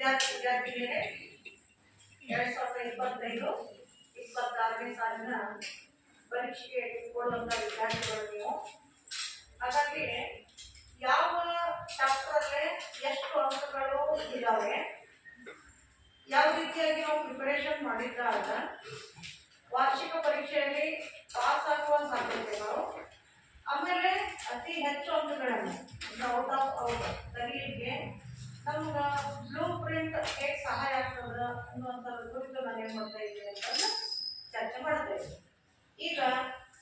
ವಿದ್ಯಾರ್ಥಿಗಳಿಗೆ 2025-26ನೇ ಸಾಲಿನ ಪರೀಕ್ಷೆಗೆ ಇಟ್ಕೊಳ್ಳುವಂಥ ವಿದ್ಯಾರ್ಥಿಗಳು ನೀವು. ಹಾಗಾಗಿ ಯಾವ ಚಾಪ್ಟರ್ಗೆ ಎಷ್ಟು ಅಂಕಗಳು ಇದ್ದಾವೆ, ಯಾವ ರೀತಿಯಾಗಿ ನಾವು ಪ್ರಿಪರೇಷನ್ ಮಾಡಿದ್ದಾಗ ವಾರ್ಷಿಕ ಪರೀಕ್ಷೆಯಲ್ಲಿ ಪಾಸ್ ಆಗುವ ಸಾಧ್ಯತೆಗಳು, ಆಮೇಲೆ ಅತಿ ಹೆಚ್ಚು ಅಂಕಗಳನ್ನು ಔಟ್ ಆಫ್ ಔಟ್ ತೆಗೀಲಿಕ್ಕೆ ನಮ್ಗೆ ಬ್ಲೂ ಪ್ರಿಂಟ್ ಹೇಗೆ ಸಹಾಯ ಆಗ್ತದೆ ಅನ್ನುವಂಥದ್ರ ಕುರಿತು ನಾನು ಏನು ಮಾಡ್ತಾ ಇದ್ದೀನಿ ಅಂತಂದ್ರೆ ಚರ್ಚೆ ಮಾಡ್ತೇವೆ. ಈಗ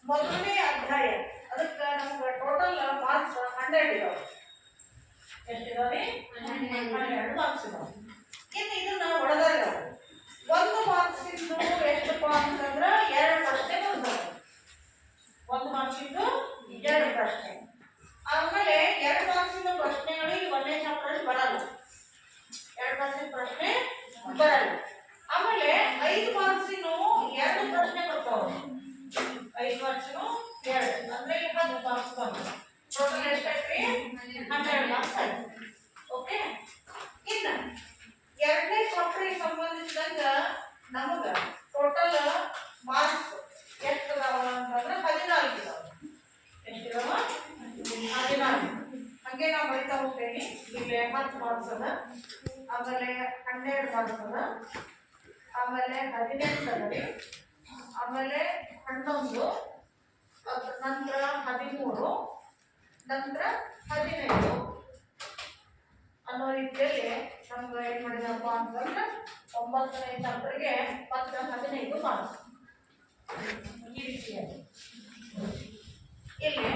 ಮೊದಲನೇ ಅಧ್ಯಾಯ, ಅದಕ್ಕೆ ನಮ್ಗೆ ಟೋಟಲ್ ಮಾರ್ಕ್ಸ್ 100 ಇದಾವೆ. ಎಷ್ಟಿದಾವೆ? 12 ಮಾರ್ಕ್ಸ್ ಇದಾವೆ. ಇನ್ನು ಇದನ್ನ ಹೊಡೆದಾಗ 1 ಮಾರ್ಕ್ಸ್ ಇಂದು ಎಷ್ಟಪ್ಪ ಅಂತಂದ್ರೆ 2 ಪ್ರಶ್ನೆ ಬರ್ತವೆ. 1 ಮಾರ್ಕ್ಸ್ ಇಂದು 2 ಪ್ರಶ್ನೆ. ಆಮೇಲೆ 2 ಮಾರ್ಕ್ಸ್ ಇಂದ ಪ್ರಶ್ನೆಗಳಿಗೆ ಒಂದೇ ಚಾಪ್ಟರ್ ಬರಲ್ಲ, 2 ಮಾರ್ಕ್ಸ್ ಪ್ರಶ್ನೆ ಬರಲ್ಲ. ಆಮೇಲೆ 5 ಮಾರ್ಕ್ಸ್ 2 ಪ್ರಶ್ನೆ ಬರ್ತಾವೆ. 5 ಮಾರ್ಕ್ಸ್ 2 ಅಂದ್ರೆ 10 ಮಾರ್ಕ್ಸ್ ಬಂತು. ಟೋಟಲ್ ಎಷ್ಟಾಯ್ತು? 12 ಮಾರ್ಕ್ಸ್ ಆಯ್ತು. ಓಕೆ. ಇನ್ನು 2ನೇ ಚಾಪ್ಟರ್ಗೆ ಸಂಬಂಧಿಸಿದಂಗ ನಮಗೆ ಟೋಟಲ್ ಮಾರ್ಕ್ಸ್ ಎಷ್ಟು ಅದಾವ ಅಂತಂದ್ರೆ 14 ಇದಾವೆ. ಎಷ್ಟಿದಾವ? 14. ಹಾಗೆ ನಾವು ಬರಿತಾ ಹೋಗ್ತೇನೆ. ಇಲ್ಲಿ 10 ಮಾರ್ಕ್ಸ್ ಅದ, ಆಮೇಲೆ 12 ಮಾರ್ಕ್ಸ್ ಅದ, ಆಮೇಲೆ 18 ಅದ, ಆಮೇಲೆ 11, ನಂತರ 13, ನಂತರ 15 ಅನ್ನೋ ರೀತಿಯಲ್ಲಿ ನಮ್ಗೆ ಏನು ಮಾಡಿದಪ್ಪ ಅಂತಂದ್ರೆ 9ನೇ ಚಾಪ್ಟರ್ಗೆ 10, 15 ಮಾರ್ಕ್ಸ್ ಈ ರೀತಿಯಾಗಿ ಇಲ್ಲಿ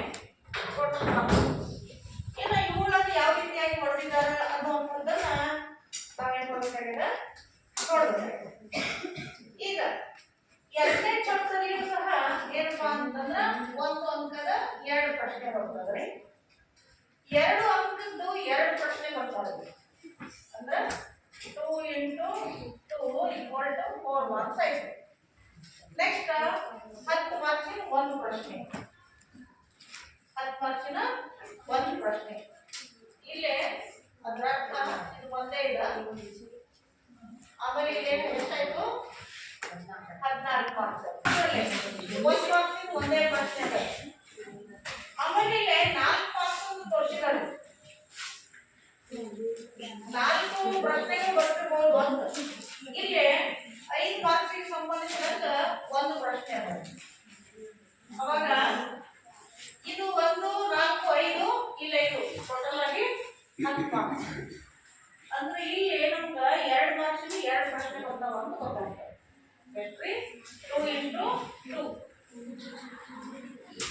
ಟೋಟಲ್ ಮಾರ್ಕ್ಸ್. ಇನ್ನು ಇವುಗಳನ್ನು ಯಾವ ರೀತಿಯಾಗಿ ಹೊಡೆದಿದ್ದಾರೆ ಅನ್ನುವಂಥದ್ದನ್ನ ನಾವೇನು ಮಾಡಬೇಕಾಗಿದೆ ನೋಡಬೇಕಾಗಿದೆ. ಈಗ 2ನೇ ಚಾಪ್ಟರ್ಗೂ ಸಹ ಏನಪ್ಪಾ ಅಂತಂದ್ರೆ 1 ಅಂಕದ 2 ಪ್ರಶ್ನೆ ಬರ್ತದ್ರಿ. 2 ಅಂಕದ್ದು 2 ಪ್ರಶ್ನೆ ಬರ್ತಾವೆ. ಅಂದ್ರೆ 2 × 2 = 4 ಮಾರ್ಕ್ಸ್ ಆಯ್ತು. ನೆಕ್ಸ್ಟ್ 10 ಮಾರ್ಕ್ಸಿನ 1 ಪ್ರಶ್ನೆ, 10 ಮಾರ್ಕ್ಸಿನ 1 ಪ್ರಶ್ನೆ. ಇಲ್ಲೇ ಅದರ ಅರ್ಥ ಇದು ಒಂದೇ ಇದೆ. ಆಮೇಲೆ ಇಲ್ಲಿ ಎಷ್ಟಾಯ್ತು? 14 ಮಾರ್ಕ್ಸ್. 1 ಮಾರ್ಕ್ಸಿನ ಒಂದೇ ಪ್ರಶ್ನೆ ಇದೆ. ಆಮೇಲೆ ಇಲ್ಲಿ 4 ಮಾರ್ಕ್ಸ್ ತೋರಿಸಿದ್ದಾರೆ. 4 ಪ್ರಶ್ನೆಗಳು ಬರ್ತಿರ್ಬೋದು ಅಂತ. ಇಲ್ಲಿ 5 ಮಾರ್ಕ್ಸಿಗೆ ಸಂಬಂಧಿಸಿದಂತ 1 ಪ್ರಶ್ನೆ ಅದ. ಅವಾಗ ಇದು 1, 4, 5 ಇಲ್ಲ, ಇದು ಟೋಟಲ್ ಆಗಿ 10 ಮಾರ್ಕ್ಸ್. ಅಂದ್ರೆ ಇಲ್ಲಿ ನಮ್ಗೆ 2 ಮಾರ್ಕ್ಸಿಗೆ 2 ಪ್ರಶ್ನೆ ಬರ್ತಾವ ಅಂತ ಗೊತ್ತಾಗ್ತದೆ. ಎಷ್ಟ್ರಿ? 2 × 2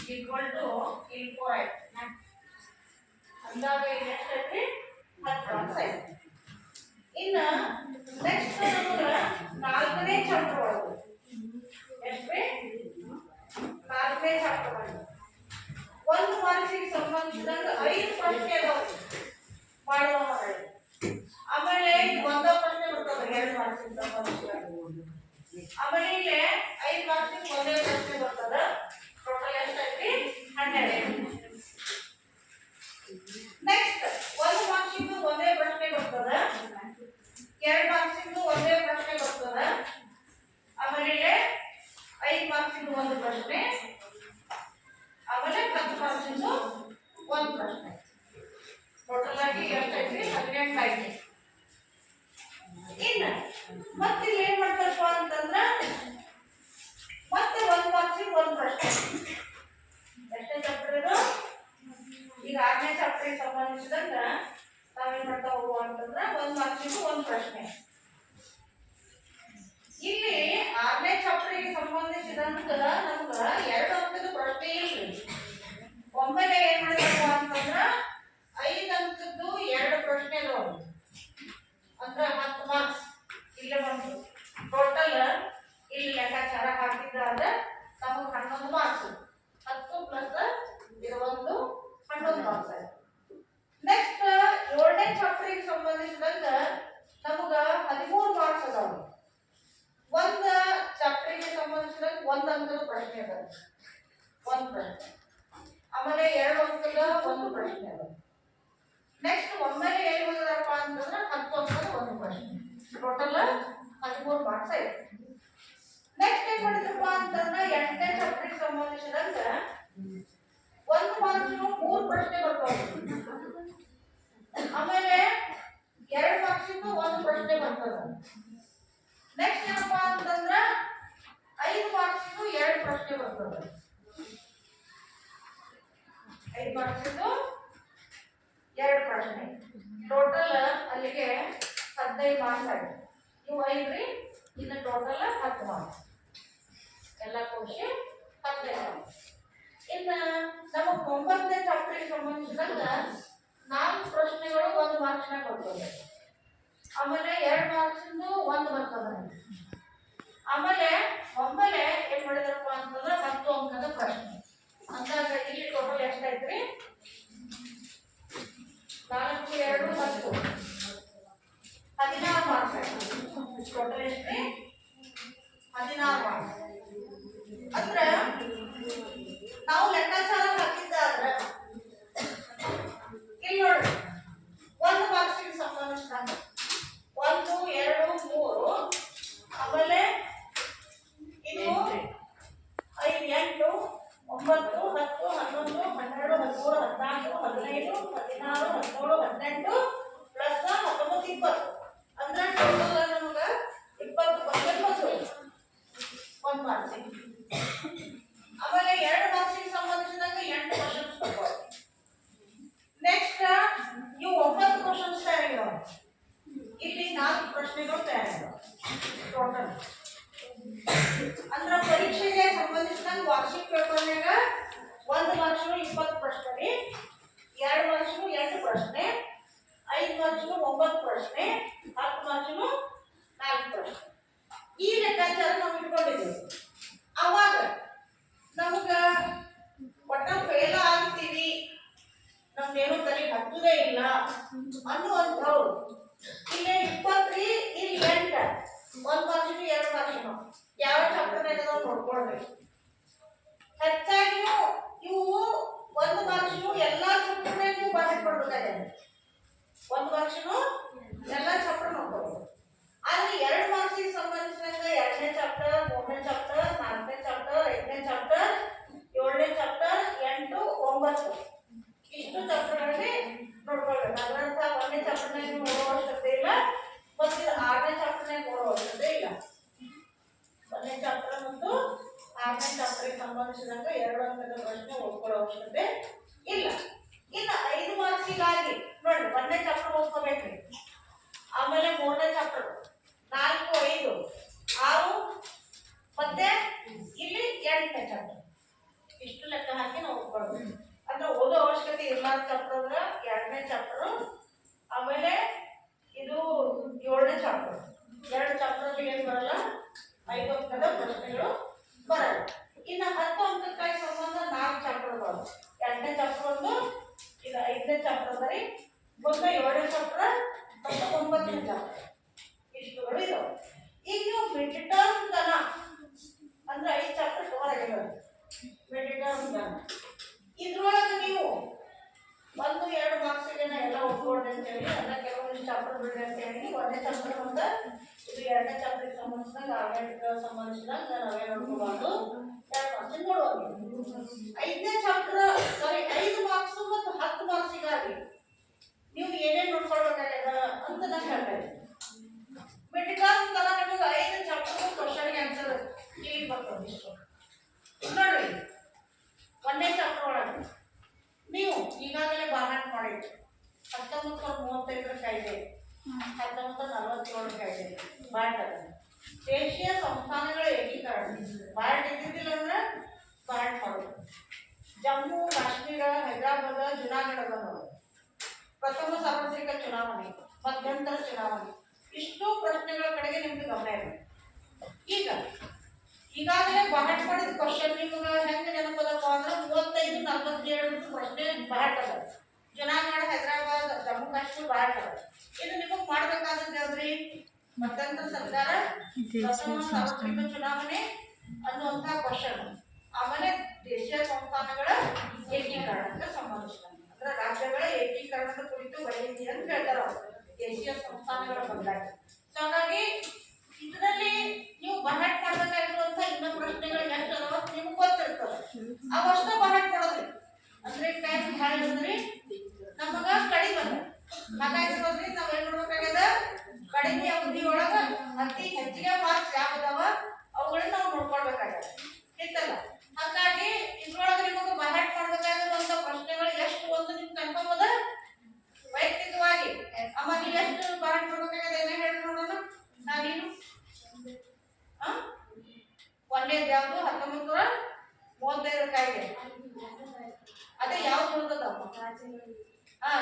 = 4 ಆಯ್ತು. ಅಂದಾಗ ಇಲ್ಲಿ ಎಷ್ಟೈತಿ? 10 ಮಾರ್ಕ್ಸ್ ಆಯ್ತು. ಇನ್ನು ನೆಕ್ಸ್ಟ್ ನಮಗೆ 4ನೇ ಚಾಪ್ಟರ್ ಒಳಗೆ ಎಷ್ಟ್ರಿ? 4ನೇ ಚಾಪ್ಟರ್ ಒಳಗೆ 1 ಮಾರ್ಕ್ಸಿಗೆ ಸಂಬಂಧಿಸಿದಂಗ 5 ಪ್ರಶ್ನೆ ಅದಾವೆ ಮಾಡುವ ಮಾಡಿ. ಆಮೇಲೆ ಒಂದೇ ಪ್ರಶ್ನೆ ಬರ್ತದೆ 2 ಮಾರ್ಕ್ಸಿಗೆ ಸಂಬಂಧಿಸಿದಂಗ. ಆಮೇಲೆ ಇಲ್ಲಿ 5 ಮಾರ್ಕ್ಸಿಗೆ ಒಂದೇ ಪ್ರಶ್ನೆ ಬರ್ತದೆ. ಟೋಟಲ್ ಎಷ್ಟೈತಿ? 12. ನೆಕ್ಸ್ಟ್ 1 ಮಾರ್ಕ್ಸಿಗೆ ಒಂದೇ ಪ್ರಶ್ನೆ ಬರ್ತದೆ, 2 ಮಾರ್ಕ್ಸಿಗೆ ಒಂದೇ ಪ್ರಶ್ನೆ ಬರ್ತದೆ, ಆಮೇಲೆ 5 ಮಾರ್ಕ್ಸಿಗೆ 1 ಪ್ರಶ್ನೆ, ಆಮೇಲೆ 10 ಮಾರ್ಕ್ಸಿಗೆ 1 ಪ್ರಶ್ನೆ. ಟೋಟಲ್ ಆಗಿ ಎಷ್ಟೈತಿ? 18 ಆಯ್ತು. ಇನ್ನು ಮತ್ತೆ ಇಲ್ಲಿ ಏನ್ ಮಾಡ್ತಾರಪ್ಪ ಅಂತಂದ್ರೆ ಮತ್ತೆ 1 ಮಾರ್ಕ್ಸಿಗೆ 1 ಪ್ರಶ್ನೆ. ಎಷ್ಟೇ ಚಾಪ್ಟರ್ ಇದು? ಈಗ 6ನೇ ಚಾಪ್ಟರ್ಗೆ ಸಂಬಂಧಿಸಿದಂಗ ನಾವೇನ್ ಮಾಡ್ತಾ ಹೋಗುವ ಅಂತಂದ್ರೆ 1 ಮಾರ್ಕ್ಸಿಗೆ 1 ಪ್ರಶ್ನೆ. ಇಲ್ಲಿ 6ನೇ ಚಾಪ್ಟರ್ಗೆ ಸಂಬಂಧಿಸಿದಂಗ ನಮ್ಗ 2 ಅಂಕದ ಪ್ರಶ್ನೆ ಇಲ್ರಿ. ಒಮ್ಮೆಲೆ ಏನ್ ಮಾಡಿದಪ್ಪ ಅಂತಂದ್ರ 5 ಅಂಕದ್ದು 2 ಪ್ರಶ್ನೆ ಅದಾವ. ಅಂದ್ರೆ 10 ಮಾರ್ಕ್ಸ್ ಇಲ್ಲೇ ಬಂತು. ಟೋಟಲ್ ಇಲ್ಲಿ ಲೆಕ್ಕಾಚಾರ ಹಾಕಿದ್ರೆ ನಮಗೆ 11 ಮಾರ್ಕ್ಸ್. 10 + 1 11 ಮಾರ್ಕ್ಸ್ ಆಯ್ತು. ನೆಕ್ಸ್ಟ್ 7ನೇ ಚಾಪ್ಟರ್ಗೆ ಸಂಬಂಧಿಸಿದಂಗ ನಮಗ 13 ಮಾರ್ಕ್ಸ್ ಅದಾವ. 1 ಚಾಪ್ಟರ್ಗೆ ಸಂಬಂಧಿಸಿದಂಗ 1 ಅಂಕದ ಪ್ರಶ್ನೆ ಅದ, 1 ಪ್ರಶ್ನೆ. ಆಮೇಲೆ 2 ಅಂಕದ 1 ಪ್ರಶ್ನೆ ಅದ. ನೆಕ್ಸ್ಟ್ ಒಮ್ಮೆಲೆ ಏನು ಬಂದದಪ್ಪ ಅಂತಂದ್ರೆ 10 ಅಂಕದ 1 ಪ್ರಶ್ನೆ. ನೆಕ್ಸ್ಟ್ ಏನ್ ಮಾಡಿದ್ರಪ್ಪ ಅಂತಂದ್ರೆ 8ನೇ ಚಾಪ್ಟರ್ಗೆ ಸಂಬಂಧಿಸಿದಂತ 1 ಮಾರ್ಕ್ಸ್ನು 3 ಪ್ರಶ್ನೆ ಬರ್ತಾವೆ. ಆಮೇಲೆ 2 ಮಾರ್ಕ್ಸಿಂದು 1 ಪ್ರಶ್ನೆ ಬರ್ತದ. ನೆಕ್ಸ್ಟ್ ಏನಪ್ಪಾ ಅಂತಂದ್ರ 5 ಮಾರ್ಕ್ಸಿಂದು 2 ಪ್ರಶ್ನೆ ಬರ್ತದ. 5 ಮಾರ್ಕ್ಸಿಂದು 2 ಪ್ರಶ್ನೆ. ಟೋಟಲ್ ಅಲ್ಲಿಗೆ 15 ಮಾರ್ಕ್ಸ್ ಆಗಿದೆ. ಇವು 5 ರೀ, ಇನ್ನು ಟೋಟಲ್ 10 ಮಾರ್ಕ್ಸ್. ಎಲ್ಲ ಕೂಡಿಸಿ 15 ಮಾರ್ಕ್ಸ್. ಇನ್ನು ನಮಗೆ 9ನೇ ಚಾಪ್ಟರ್ಗೆ ಸಂಬಂಧಿಸಿದಂಗ 4 ಪ್ರಶ್ನೆಗಳು 1 ಮಾರ್ಕ್ಸ್ನಾಗ ಬರ್ತದೆ. ಆಮೇಲೆ 2 ಮಾರ್ಕ್ಸಿಂದು 1 ಬರ್ತದೆ. ಆಮೇಲೆ ಒಮ್ಮೆಲೆ ಏನ್ ಮಾಡಿದಾರಪ್ಪ ಅಂತಂದ್ರೆ 10 ಅಂಕದ ಪ್ರಶ್ನೆ. ಅಂದಾಗ ಇಲ್ಲಿ ಟೋಟಲ್ ಎಷ್ಟಾಯ್ತ್ರಿ? 4 2 10 16 ಮಾರ್ಕ್ಸ್ ಆಯ್ತು. ಟೋಟಲ್ ಎಷ್ಟ್ರಿ? 16 ಮಾರ್ಕ್ಸ್. ಅಂದ್ರೆ ನಾವು ಲೆಕ್ಕಾಚಾರ ಹಾಕಿದ್ದಾದ್ರೆ ಇಲ್ಲಿ ನೋಡ್ರಿ 1 ಮಾರ್ಕ್ಸಿಗೆ ಸಂಬಂಧಿಸಿದಂಗೆ 1 2 3 ಆಮೇಲೆ ಇದು 5 8 9 10 11 12 13 14 15 16 17 18 ಪ್ಲಸ್ 19 20 ಅಂದ್ರೆ ಟೋಟಲ್ ನಮಗೆ 20 ಬಂದು 1 ಮಾರ್ಕ್ಸಿಗೆ. ಆಮೇಲೆ 2 ಮಾರ್ಕ್ಸಿಗೆ ಸಂಬಂಧಿಸಿದಂಗೆ 8 ಕ್ವಶನ್ಸ್ ಬರ್ತಾವೆ. ನೆಕ್ಸ್ಟ್ ಇವು 9 ಕ್ವಶನ್ಸ್ ತಯಾರಿದ್ದಾವೆ. ಇಲ್ಲಿ 4 ಪ್ರಶ್ನೆಗಳು ತಯಾರಿದ್ದಾವೆ ಟೋಟಲ್. ಅಂದ್ರೆ ಪರೀಕ್ಷೆಗೆ ಸಂಬಂಧಿಸಿದಂಗೆ ವಾರ್ಷಿಕ ಪೇಪರ್ನಾಗ 1 ಮಾರ್ಕ್ಸ್ನು 20 ಪ್ರಶ್ನೆ ರೀ, 2 ಮಾರ್ಕ್ಸ್ನು 8 ಪ್ರಶ್ನೆ, 5 ಮಾರ್ಕ್ಸ್ನು 9 ಪ್ರಶ್ನೆ, 10 ಮಾರ್ಕ್ಸ್ನು 4 ಪ್ರಶ್ನೆ. ಈ ಲೆಕ್ಕಾಚಾರ ನಾವು ಇಟ್ಕೊಂಡಿದ್ದೀವಿ. ಅವಾಗ ನಮಗ ಒಟ್ಟ ಫೇಲ್ ಆಗ್ತೀವಿ, ನಮ್ದೇನು ತಲೆಗೆ ಹತ್ತುದೇ ಇಲ್ಲ ಅನ್ನುವಂಥವ್ರು ಇಲ್ಲೇ 20 ಇಲ್ಲಿ 8 1 ಮಾರ್ಕ್ಸಿಗೆ 2 ಮಾರ್ಕ್ಸಿನು ಯಾವ ಚಾಪ್ಟರ್ನಾಗ ನಾವು ನೋಡ್ಕೊಳ್ಬೇಕು. ಹೆಚ್ಚಾಗಿ ಇವು 1 ಮಾರ್ಕ್ಸಿನು ಎಲ್ಲಾ ಚಾಪ್ಟರ್ನಾಗ ನೀವು ಬಾಹ್ಯ ಕೊಡ್ಬೇಕಾಗಿದೆ. 1 ಮಾರ್ಕ್ಸಿನು ಎಲ್ಲಾ ಚಾಪ್ಟರ್ ನೋಡ್ಕೊಳ್ಬೇಕು. ಆದ್ರೆ 2 ಮಾರ್ಕ್ಸಿಗೆ ಸಂಬಂಧಿಸಿದಂಗ 2ನೇ ಚಾಪ್ಟರ್, 3ನೇ ಚಾಪ್ಟರ್, 4ನೇ ಚಾಪ್ಟರ್, 5ನೇ ಚಾಪ್ಟರ್, 7ನೇ ಚಾಪ್ಟರ್, 8 9 ಇಷ್ಟು ಚಾಪ್ಟರ್ಗಳಲ್ಲಿ ನೋಡ್ಕೊಳ್ಬೇಕು. ಅದರಂತ 1ನೇ ಚಾಪ್ಟರ್ನಾಗ ನೋಡೋ ಅವಶ್ಯಕತೆ ಇಲ್ಲ, ಮತ್ತು 6ನೇ ಚಾಪ್ಟರ್ನಾಗ ನೋಡೋ ಅವಶ್ಯಕತೆ ಇಲ್ಲ. 1ನೇ ಚಾಪ್ಟರ್ ಮತ್ತು 6ನೇ ಚಾಪ್ಟರ್ಗೆ ಸಂಬಂಧಿಸಿದಂಗ 2 ಅಂಕದ ಪ್ರಶ್ನೆ ಓದ್ಕೊಳ್ಳೋ ಅವಶ್ಯಕತೆ ಇಲ್ಲ. ಇನ್ನು 5 ಮಾರ್ಕ್ಸಿಗಾಗಿ ನೋಡ್ರಿ 1ನೇ ಚಾಪ್ಟರ್ ಓದ್ಕೋಬೇಕ್ರಿ. ಆಮೇಲೆ 3ನೇ ಚಾಪ್ಟರ್ 4 5 6 ಮತ್ತೆ ಇಲ್ಲಿ 8ನೇ ಚಾಪ್ಟರ್ ಇಷ್ಟು ಲೆಕ್ಕ ಹಾಕಿ ನಾವು ಓದ್ಕೊಳ್ಬೇಕು. ಅಂದ್ರೆ ಓದೋ ಅವಶ್ಯಕತೆ ಇರ್ಲಾರ್ದ ಚಾಪ್ಟರ್ ಅಂದ್ರೆ 2ನೇ ಚಾಪ್ಟರ್, ಆಮೇಲೆ ಇದು 7ನೇ ಚಾಪ್ಟರ್. 2 ಚಾಪ್ಟರ್ ಏನು ಬರಲ್ಲ, 5 ಅಂಕದ ಪ್ರಶ್ನೆಗಳು ಬರಲ್ಲ. ಇನ್ನು 10 ಅಂಕಕ್ಕಾಗಿ ಸಂಬಂಧ 4 ಚಾಪ್ಟರ್ ಬರೋದು. 2ನೇ ಚಾಪ್ಟರ್ ಒಂದು, ಇದು 5ನೇ ಚಾಪ್ಟರ್ ಬರೀ, ಒಂದು 7ನೇ ಚಾಪ್ಟರ್ ಮತ್ತು 9ನೇ ಚಾಪ್ಟರ್ ಇಷ್ಟುಗಳು ಇದಾವೆ. ಈಗ ನೀವು ಮಿಡ್ ಟರ್ಮ್ ತನ ಅಂದ್ರೆ 5 ಚಾಪ್ಟರ್ ಕವರ್ ಆಗಿರೋದು ಮಿಡ್ ಟರ್ಮ್ ತನ. ಇದ್ರೊಳಗೆ ನೀವು 1 2 ಮಾರ್ಕ್ಸಿಗೆ ಎಲ್ಲ ಓದ್ಕೊಳ್ರಿ ಅಂತ ಹೇಳಿ, ಎಲ್ಲ ಕೆಲವೊಂದಿಷ್ಟು ಚಾಪ್ಟರ್ ಬಿಡ್ರಿ ಅಂತ ಹೇಳಿ 1ನೇ ಚಾಪ್ಟರ್ ಒಂದು, ಇದು 2ನೇ ಚಾಪ್ಟರ್ಗೆ ಸಂಬಂಧಿಸಿದಂಗೆ ಆರ್ಗ್ಯಾನಿಕ್ ಸಂಬಂಧಿಸಿದಂಗೆ ನಾವೇ ನೋಡ್ಕೋಬಾರ್ದು, 2 ಮಾರ್ಕ್ಸಿಗೆ ನೋಡುವಾಗ. 5ನೇ ಚಾಪ್ಟರ್ ಸಾರಿ 5 ಮಾರ್ಕ್ಸ್ ಮತ್ತು 10 ಮಾರ್ಕ್ಸಿಗಾಗಿ ನೀವು ಏನೇನು ನೋಡ್ಕೊಳ್ಬೇಕಾಗ್ಯದ ಅಂತ ನಾನು ಹೇಳ್ತಾ ಇದ್ದೀನಿ. ಮಿಡ್ ಟರ್ಮ್ ತರ ನಿಮಗೆ 5 ಚಾಪ್ಟರ್ ಕ್ವಶನ್ಗೆ ಆನ್ಸರ್ ಇಲ್ಲಿ ಬರ್ತದೆ. ಇಷ್ಟು ನೋಡ್ರಿ 1ನೇ ಚಾಪ್ಟರ್ ಒಳಗೆ ನೀವು ಈಗಾಗಲೇ ಬಾಹ್ಯಾಟ್ ಮಾಡಿದ್ರಿ. 1935 ಕಾಯ್ದೆ, 1947 ಕಾಯ್ದೆ ಬಾಹ್ಯಾಟ್ ದೇಶೀಯ ಸಂಸ್ಥಾನಗಳ ಏಕೀಕರಣ. ಬಾಹ್ಯಾಟ್ ಇದ್ದಿದ್ದಿಲ್ಲ ಅಂದ್ರೆ ಬಾಹ್ಯಾಟ್ ಮಾಡೋದು. ಜಮ್ಮು ಕಾಶ್ಮೀರ, ಹೈದರಾಬಾದ್, ಜುನಾಗಢ ಪ್ರಥಮ ಸಾರ್ವತ್ರಿಕ ಚುನಾವಣೆ, ಮಧ್ಯಂತರ ಚುನಾವಣೆ, ಇಷ್ಟು ಪ್ರಶ್ನೆಗಳ ಕಡೆಗೆ ನಿಮ್ಗೆ ಗಮನ ಇದೆ. ಈಗ ಈಗಾಗಲೇ ಬಾಹ್ಯಾಟ್ ಮಾಡಿದ ಕ್ವಶನ್ ನಿಮ್ಗೆ ಹೆಂಗೆ ನೆನಪದಪ್ಪ ಅಂದ್ರೆ 35 47 ಪ್ರಶ್ನೆ ಬಾಹ್ಯಾಟ್ ಅದ. ಜುನಾಗಢ, ಹೈದರಾಬಾದ್, ಜಮ್ಮು ಕಾಶ್ಮೀರ ಬಾಹ್ಯಾಟ್ ಅದ. ಇದು ನಿಮಗೆ ಮಾಡ್ಬೇಕಾದ್ರೆ ಯಾವ್ದ್ರಿ? ಮಧ್ಯಂತರ ಸರ್ಕಾರ, ಪ್ರಥಮ ಸಾರ್ವತ್ರಿಕ ಚುನಾವಣೆ ಅನ್ನುವಂಥ ಕ್ವಶನ್. ಆಮೇಲೆ ದೇಶೀಯ ಸಂಸ್ಥಾನಗಳ ಏಕೀಕರಣಕ್ಕೆ ಸಂಬಂಧಿಸಿದಂತೆ ಅಂದ್ರೆ ರಾಜ್ಯಗಳ ಏಕೀಕರಣದ ಕುರಿತು ಬರೆಯಿರಿ ಅಂತ ಹೇಳ್ತಾರೆ ಅವರು ದೇಶೀಯ ಸಂಸ್ಥಾನಗಳ ಬಂದಾಗ. ಸೊ ಹಾಗಾಗಿ ಇದರಲ್ಲಿ ನೀವು ಅವಷ್ಟ ಬಹಳ ಕೊಡೋದ್ರಿ ಅಂದ್ರೆ ಟೈಮ್ ಭಾಳ ಇರೋದ್ರಿ ನಮಗ ಕಡಿಮೆ ಅದ ಹಾಗಾಗಿ ನೋಡ್ರಿ ನಾವ್ ಏನ್ ಮಾಡ್ಬೇಕಾಗ್ಯದ ಕಡಿಮೆ ಅವಧಿ ಒಳಗ ಅತಿ ಹೆಚ್ಚಿಗೆ ಮಾರ್ಕ್ಸ್ ಯಾವ್ದಾವ ಅವುಗಳನ್ನ ನಾವು ನೋಡ್ಕೊಳ್ಬೇಕಾಗ್ಯದ ಇತ್ತಲ್ಲ ಹಾಗಾಗಿ ಇದ್ರೊಳಗೆ ನಿಮಗೆ ಬಹಟ್ ಮಾಡ್ಬೇಕಾಗಿರುವಂತ ಪ್ರಶ್ನೆಗಳು ಎಷ್ಟು ಒಂದು ನಿಮ್ಗೆ ಕನ್ಫರ್ಮ್ ಅದ ವೈಯಕ್ತಿಕವಾಗಿ ಅಮ್ಮ ನೀವು ಎಷ್ಟು ಬಹಟ್ ಮಾಡ್ಬೇಕಾಗ್ಯದ ಏನೇ ಹೇಳಿ ನೋಡೋಣ ನಾನೇನು ಒಂದೇದು ಯಾವುದು 1935 ಕಾಯ್ದೆ ಅದೇ ಯಾವ್ದು ಬರ್ತದಮ್ಮ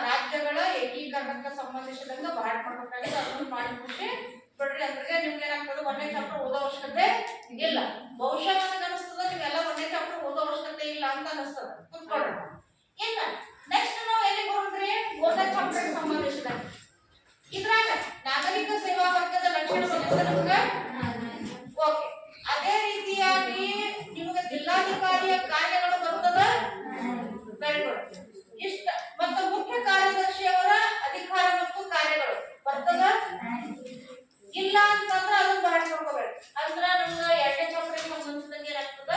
ರಾಜ್ಯಗಳ ಏಕೀಕರಣಕ್ಕೆ ಸಂಬಂಧಿಸಿದಂಗ ಬಹಳ ಮಾಡ್ಬೇಕಾಗಿದೆ ಅದನ್ನು ಮಾಡಿ ಖುಷಿ ಬಿಡ್ರಿ ಅಂದ್ರೆ ನಿಮ್ಗೆ ಏನಾಗ್ತದೆ ಒಂದೇ ಚಾಪ್ಟರ್ ಓದೋ ಅವಶ್ಯಕತೆ ಇಲ್ಲ ಬಹುಶಃ ನನಗೆ ಅನಿಸ್ತದ ನೀವೆಲ್ಲ ಒಂದೇ ಚಾಪ್ಟರ್ ಓದೋ ಅವಶ್ಯಕತೆ ಇಲ್ಲ ಅಂತ ಅನಿಸ್ತದ ಕುತ್ಕೊಳ್ಳೋಣ ಇನ್ನ ನೆಕ್ಸ್ಟ್ ನಾವು ಎಲ್ಲಿಗೆ ಹೋಗ್ರಿ ಮೂರನೇ ಚಾಪ್ಟರ್ ಸಂಬಂಧಿಸಿದಂಗ ಇದ್ರಾಗ ನಾಗರಿಕ ಸೇವಾ ವರ್ಗದ ಲಕ್ಷಣ ನಮ್ಗೆ ಓಕೆ ಅದೇ ರೀತಿಯಾಗಿ ನಿಮಗೆ ಜಿಲ್ಲಾಧಿಕಾರಿಯ ಕಾರ್ಯಗಳು ಬರ್ತದ ವೆರಿ ಗುಡ್ ಇಷ್ಟ ಮತ್ತು ಮುಖ್ಯ ಕಾರ್ಯದರ್ಶಿಯವರ ಅಧಿಕಾರ ಮತ್ತು ಕಾರ್ಯಗಳು ಬರ್ತದ ಇಲ್ಲ ಅಂತಂದ್ರೆ ಅದನ್ನ ಬಹಳ ನೋಡ್ಕೋಬೇಕು ಅಂದ್ರ ನಮ್ಗೆ ಎರಡನೇ ಚಾಪ್ಟರ್ ಸಂಬಂಧಿಸಿದಂಗೆ ಏನಾಗ್ತದ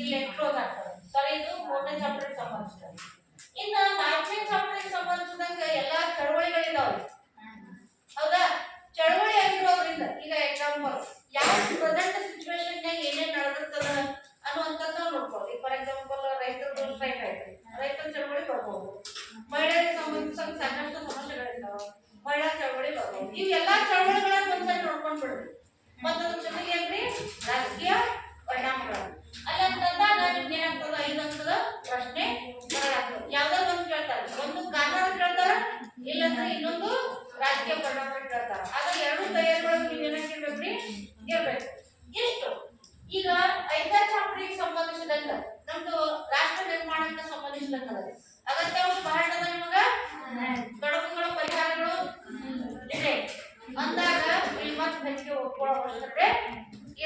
ಇಲ್ಲಿ ಕ್ಲೋಸ್ ಆಗ್ತದೆ ಸರಿ ಇದು ಮೂರನೇ ಚಾಪ್ಟರ್ ಸಂಬಂಧಿಸಿದ ಇನ್ನ ನಾಲ್ಕನೇ ಚಾಪ್ಟರ್ ಸಂಬಂಧಿಸಿದಂಗ ಎಲ್ಲಾ ಚಳವಳಿಗಳಿದಾವೆ ಹೌದಾ ಚಳವಳಿ ಆಗಿರೋದ್ರಿಂದ ಈಗ ಎಕ್ಸಾಂಪಲ್ ಯಾವ ಪ್ರೆಸೆಂಟ್ ಸಿಚುವೇಶನ್ ನಾಗ ಏನೇನ್ ನಡೆದಿರ್ತದ ಅನ್ನುವಂಥದ್ದು ನೋಡ್ಕೊಳ್ಳಿ ಫಾರ್ ಎಕ್ಸಾಂಪಲ್ ರೈತರದ್ದು ಸ್ಟ್ರೈಕ್ ಆಯ್ತು ರೈತರ ಚಳವಳಿ ಬರ್ಬೋದು ಮಹಿಳೆಯರಿಗೆ ಸಂಬಂಧಿಸಿದ ಸಾಕಷ್ಟು ಸಮಸ್ಯೆಗಳಿರ್ತಾವ ಮಹಿಳಾ ಚಳವಳಿ ಬರ್ಬೋದು ಇವೆಲ್ಲಾ ಚಳವಳಿಗಳನ್ನ ಒಂದ್ಸರಿ ನೋಡ್ಕೊಂಡ್ ಬಿಡ್ರಿ ಮತ್ತು ಅದ್ರ ಜೊತೆಗೆ ಏನ್ರಿ ರಾಜಕೀಯ ಪರಿಣಾಮಗಳು ಅಲ್ಲಿ ಅಂತಂದಾಗ ನಿಮ್ಗೆ ಏನಾಗ್ತದ 5 ಅಂಕದ ಪ್ರಶ್ನೆ ಬರಲಾಗ್ತದೆ ಯಾವ್ದೋ ಒಂದು ಕೇಳ್ತಾರೆ ಒಂದು ಕಾನೂನು ಕೇಳ್ತಾರ ಇಲ್ಲಂದ್ರೆ ಇನ್ನೊಂದು ರಾಜಕೀಯ ಪರಿಣಾಮ ಕೇಳ್ತಾರ ಅದ ಎರಡು ತಯಾರಿಗಳು ನೀವು ಏನಾಗಿರ್ಬೇಕ್ರಿ ಇರ್ಬೇಕು ಇಷ್ಟು ಈಗ 5ನೇ ಚಾಪ್ಟರ್ಗೆ ಸಂಬಂಧಿಸಿದಂಗ ನಮ್ದು ರಾಷ್ಟ್ರ ನಿರ್ಮಾಣಕ್ಕೆ ಸಂಬಂಧಿಸಿದಂಗ ಅಗತ್ಯಾವಶ್ಯ ಬಹಳ ಅದ ನಿಮಗ ತೊಡಕುಗಳ ಪರಿಹಾರಗಳು ಇದೆ ಅಂದಾಗ ಇಲ್ಲಿ ಮತ್ತೆ ಹೆಚ್ಚಿಗೆ ಒಪ್ಕೊಳ್ಳೋ ಅವಶ್ಯಕತೆ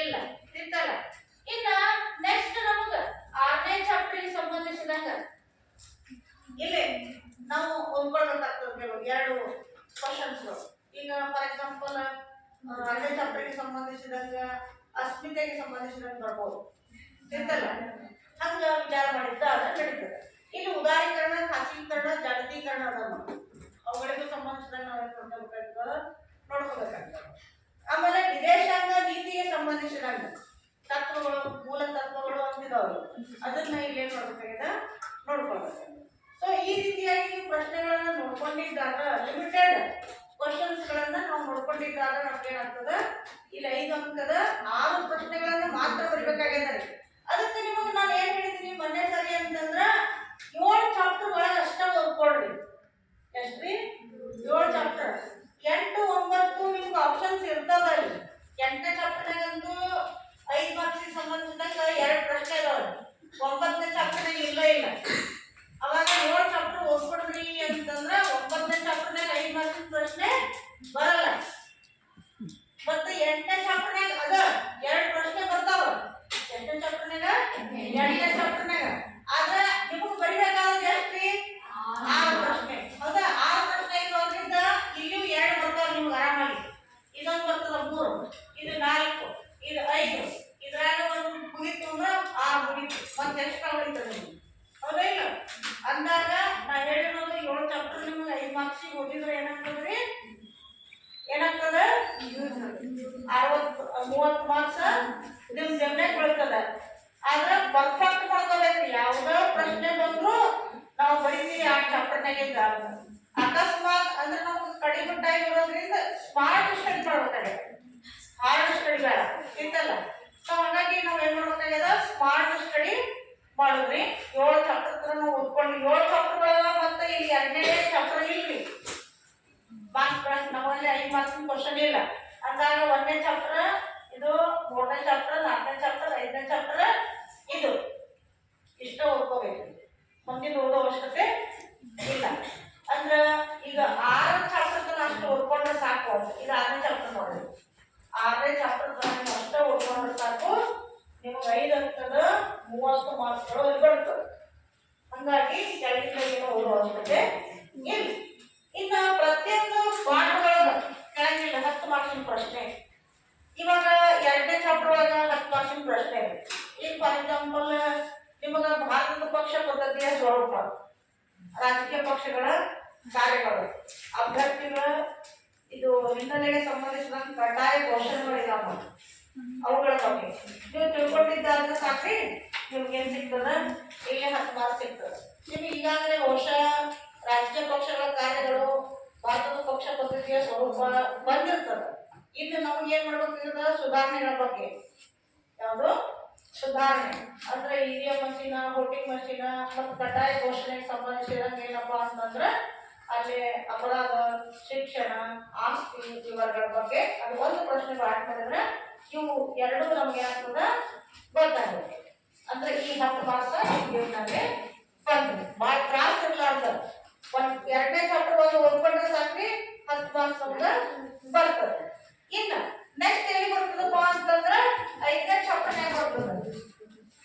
ಇಲ್ಲ ತಿಂತಲ್ಲ ಇನ್ನ ನೆಕ್ಸ್ಟ್ ನಮಗ 6ನೇ ಚಾಪ್ಟರ್ಗೆ ಸಂಬಂಧಿಸಿದಂಗ ಇಲ್ಲಿ ನಾವು ಓದ್ಕೊಳ್ಬೇಕಾಗ್ತದೆ ಕೆಲವು ಎರಡು ಕ್ವಶನ್ಸ್ಗಳು ಈಗ ಫಾರ್ ಎಕ್ಸಾಂಪಲ್ 6ನೇ ಚಾಪ್ಟರ್ಗೆ ಸಂಬಂಧಿಸಿದಂಗ ಅಸ್ಮಿತೆಗೆ ಸಂಬಂಧಿಸಿದಂಗ ಬರ್ಬೋದು ತಿಂತಲ್ಲ ಹಂಗ ವಿಚಾರ ಮಾಡಿದ್ದಾಗ ನಡೀತದೆ ಇಲ್ಲಿ ಉದಾರೀಕರಣ ಖಾಸಗೀಕರಣ ಜಾಗತೀಕರಣ ಅದನ್ನು ಅವುಗಳಿಗೂ ಸಂಬಂಧಿಸಿದಂಗ ನಾವು ನೋಡ್ಕೋಬೇಕಾಗ್ತದೆ ಆಮೇಲೆ ವಿದೇಶಾಂಗ ನೀತಿಗೆ ಸಂಬಂಧಿಸಿದಂಗ ತತ್ವಗಳು ಮೂಲ ತತ್ವಗಳು ಅಂತಿದಾವೆ ಅದನ್ನ ಇಲ್ಲಿ ನೋಡ್ಬೇಕಾಗಿದೆ ನೋಡ್ಕೊಳ್ಬೇಕಾಗಿದೆ ಸೊ ಈ ರೀತಿಯಾಗಿ ನೀವು ಪ್ರಶ್ನೆಗಳನ್ನ ನೋಡ್ಕೊಂಡಿದ್ದಾಗ ಲಿಮಿಟೆಡ್ ಕ್ವಶನ್ಸ್ ಗಳನ್ನ ನಾವು ನೋಡ್ಕೊಂಡಿದ್ದಾಗ ನಮ್ಗೆ ಏನಾಗ್ತದ ಇಲ್ಲಿ 5 ಅಂಕದ 6 ಪ್ರಶ್ನೆಗಳನ್ನ ಮಾತ್ರ ಬರೀಬೇಕಾಗಿದೆ ಅದಕ್ಕೆ ನಿಮಗೆ ನಾನು ಏನ್ ಹೇಳಿದ್ದೀನಿ ಮೊನ್ನೆ ಸರಿ ಅಂತಂದ್ರ 7 ಚಾಪ್ಟರ್ ಒಳಗೆ ಅಷ್ಟೇ ಓದ್ಕೊಳ್ರಿ ಎಷ್ಟ್ರಿ 7 ಚಾಪ್ಟರ್ 8, 9 ನಿಮ್ಗೆ ಆಪ್ಷನ್ಸ್ ಇರ್ತದ ಇಲ್ಲಿ 8ನೇ ಚಾಪ್ಟರ್ನಾಗಂತೂ 5 ಮಾರ್ಕ್ಸಿಗೆ ಸಂಬಂಧಿಸಿದಂಗ 2 ಪ್ರಶ್ನೆ ಇದಾವೆ 9ನೇ ಚಾಪ್ಟರ್ನಾಗ ಇಲ್ಲ ಅವಾಗ 7 ಚಾಪ್ಟರ್ ಓದ್ಕೊಡ್ರಿ ಅಂತಂದ್ರ 9ನೇ ಚಾಪ್ಟರ್ನಾಗ 5 ಮಾರ್ಕ್ಸಿನ ಪ್ರಶ್ನೆ ಬರಲ್ಲ ಮತ್ತೆ 8ನೇ ಚಾಪ್ಟರ್ನಾಗ ಅದ 2 ಪ್ರಶ್ನೆ ಬರ್ತಾವ 8ನೇ ಚಾಪ್ಟರ್ನಾಗ 2ನೇ ಚಾಪ್ಟರ್ನಾಗ ಆದ್ರ ನಿಮಗೆ ಬರೀಬೇಕಾದ್ರೆ ಎಷ್ಟ್ರಿ 6 ಪ್ರಶ್ನೆ ಹೌದಾ 6 ಪ್ರಶ್ನೆ ಇರೋದ್ರಿಂದ ಇಲ್ಲಿಯೂ 2 ಬರ್ತಾವ ನಿಮ್ಗೆ ಆರಾಮಾಗಿ ಇದೊಂದು ಬರ್ತದ 3 ಇದು 4 ಇದು 5 ಇದ್ರಾಗ ಒಂದು ಮುಗಿತು ಅಂದ್ರ 6 ಮುಗಿತು ಮತ್ತೆ ಎಕ್ಸ್ಟ್ರಾ ಉಳಿತದೆ ಹೌದಾ ಇಲ್ಲ ಅಂದಾಗ ನಾ ಹೇಳಿರೋದು 7 ಚಾಪ್ಟರ್ ನಿಮ್ಗೆ 5 ಮಾರ್ಕ್ಸಿಗೆ ಓದಿದ್ರೆ ಏನಾಗ್ತದ್ರಿ ಏನಾಗ್ತದ 30 ಮಾರ್ಕ್ಸ್ ನಿಮ್ ಜಮ್ನಾಗ ಬೀಳ್ತದ ಆದ್ರೆ ಪರ್ಫೆಕ್ಟ್ ಮಾಡ್ಕೋಬೇಕ್ರಿ ಯಾವ್ದೋ ಪ್ರಶ್ನೆ ಬಂದ್ರು ನಾವು ಬರೀತೀವಿ ಆ ಚಾಪ್ಟರ್ನಾಗಿಂದ ಅಕಸ್ಮಾತ್ ಅಂದ್ರೆ ನಾವು ಕಡಿಮೆ ಟೈಮ್ ಇರೋದ್ರಿಂದ ಸ್ಮಾರ್ಟ್ ಸ್ಟಡಿ ಮಾಡ್ಬೇಕಾಗಿದೆ ಹಾರ್ಡ್ ಸ್ಟಡಿ ಬೇಡ ಇತ್ತಲ್ಲ ಸೊ ಹಾಗಾಗಿ ನಾವು ಏನ್ ಮಾಡ್ಬೇಕಾಗ್ಯದ ಸ್ಮಾರ್ಟ್ ಸ್ಟಡಿ ಮಾಡಿದ್ರಿ 7 ಚಾಪ್ಟರ್ ನಾವು ಓದ್ಕೊಂಡು 7 ಚಾಪ್ಟರ್ ಮತ್ತೆ ಇಲ್ಲಿ 2ನೇ ಚಾಪ್ಟರ್ ಇಲ್ರಿ ಮಾರ್ಕ್ಸ್ ನಮ್ಮಲ್ಲಿ 5 ಮಾರ್ಕ್ಸ್ ಕ್ವಶನ್ ಇಲ್ಲ ಅಂದಾಗ 1ನೇ ಚಾಪ್ಟರ್ ಇದು 3ನೇ ಚಾಪ್ಟರ್ 4ನೇ ಚಾಪ್ಟರ್ 5ನೇ ಚಾಪ್ಟರ್ ಇದು ಇಷ್ಟ ಓದ್ಕೋಬೇಕು ಮುಂದಿನ ಓದೋ ಅವಶ್ಯಕತೆ ಇಲ್ಲ ಅಂದ್ರ ಈಗ 6 ಚಾಪ್ಟರ್ ಅಷ್ಟು ಓದ್ಕೊಂಡ್ರೆ ಸಾಕು ಇದು 6ನೇ ಚಾಪ್ಟರ್ ನೋಡ್ರಿ 6ನೇ ಚಾಪ್ಟರ್ ಅಷ್ಟೇ ಓದ್ಕೊಂಡ್ರೆ ಸಾಕು ನಿಮಗೆ 5 ಅಂಕದ 30 ಮಾರ್ಕ್ಸ್ಗಳು ಬರ್ತವೆ ಹಂಗಾಗಿ ಕೆಳಗಿನ ಓದೋ ಅವಶ್ಯಕತೆ ಇಲ್ಲ ಇನ್ನು ಪ್ರತಿಯೊಂದು ಪಾಠದೊಳಗ ಕೆಳಗಿಲ್ಲ 10 ಮಾರ್ಕ್ಸಿನ ಪ್ರಶ್ನೆ ಇವಾಗ 2ನೇ ಚಾಪ್ಟರ್ ಒಳಗ 10 ಮಾರ್ಕ್ಸಿನ ಪ್ರಶ್ನೆ ಈಗ ಫಾರ್ ಎಕ್ಸಾಂಪಲ್ ನಿಮಗ ಭಾರತದ ಪಕ್ಷ ಪದ್ಧತಿಯ ಸ್ವರೂಪ, ರಾಜಕೀಯ ಪಕ್ಷಗಳ ಕಾರ್ಯಗಳು, ಅಭ್ಯರ್ಥಿಗಳ ಇದು ಹಿನ್ನೆಲೆಗೆ ಸಂಬಂಧಿಸಿದಂತ ಕಡ್ಡಾಯ ಘೋಷಣೆಗಳಿದಾವ, ಅವುಗಳ ಬಗ್ಗೆ ನೀವು ತಿಳ್ಕೊಂಡಿದ್ದಾದ್ರೆ ಸಾಕ್ರಿ. ನಿಮ್ಗೆ ಏನ್ ಸಿಗ್ತದ, ಇಲ್ಲಿ 10 ಮಾರ್ಕ್ಸ್ ಸಿಗ್ತದೆ. ನಿಮ್ಗೆ ಈಗಾಗಲೇ ಬಹುಶಃ ರಾಜಕೀಯ ಪಕ್ಷಗಳ ಕಾರ್ಯಗಳು, ಭಾರತದ ಪಕ್ಷ ಪದ್ಧತಿಯ ಸ್ವರೂಪ ಬಂದಿರ್ತದೆ. ಇನ್ನು ನಮ್ಗೆ ಏನ್ ಮಾಡ್ಬೇಕಿರ್ತದ, ಸುಧಾರಣೆಗಳ ಬಗ್ಗೆ. ಯಾವುದು ಸುಧಾರಣೆ ಅಂದ್ರೆ EVM ಮಷೀನ, ವೋಟಿಂಗ್ ಮಷೀನ ಮತ್ತು ಕಡ್ಡಾಯ ಘೋಷಣೆಗೆ ಸಂಬಂಧಿಸಿದಂಗೆ ಏನಪ್ಪಾ ಅಂತಂದ್ರೆ ಅಲ್ಲಿ ಅಪರಾಧ, ಶಿಕ್ಷಣ, ಆಸ್ತಿ ವಿವರಗಳ ಬಗ್ಗೆ ಅದು ಒಂದು ಪ್ರಶ್ನೆ ಆಡ್ ಮಾಡಿದ್ರೆ ಇವು ಎರಡು ನಮ್ಗೆ ಏನಾಗ್ತದ ಗೊತ್ತಾಗುತ್ತೆ. ಅಂದ್ರೆ ಈ 10 ಮಾರ್ಕ್ಸ್ ನಮಗೆ ಬಂದ್ರಿ. ಭಾಳ ತ್ರಾಸ ಇರ್ಲಾರ್ದ ಒಂದ್ 2ನೇ ಚಾಪ್ಟರ್ ಒಂದು ಓದ್ಕೊಂಡ್ರೆ ಸಾಕ್ರಿ, 10 ಮಾರ್ಕ್ಸ್ ನಮ್ಗೆ ಬರ್ತದೆ. ಇನ್ನು ನೆಕ್ಸ್ಟ್ ಎಲ್ಲಿ ಬರ್ತದಪ್ಪ ಅಂತಂದ್ರೆ 5ನೇ ಚಾಪ್ಟರ್ನಾಗ ಬರ್ತದೆ.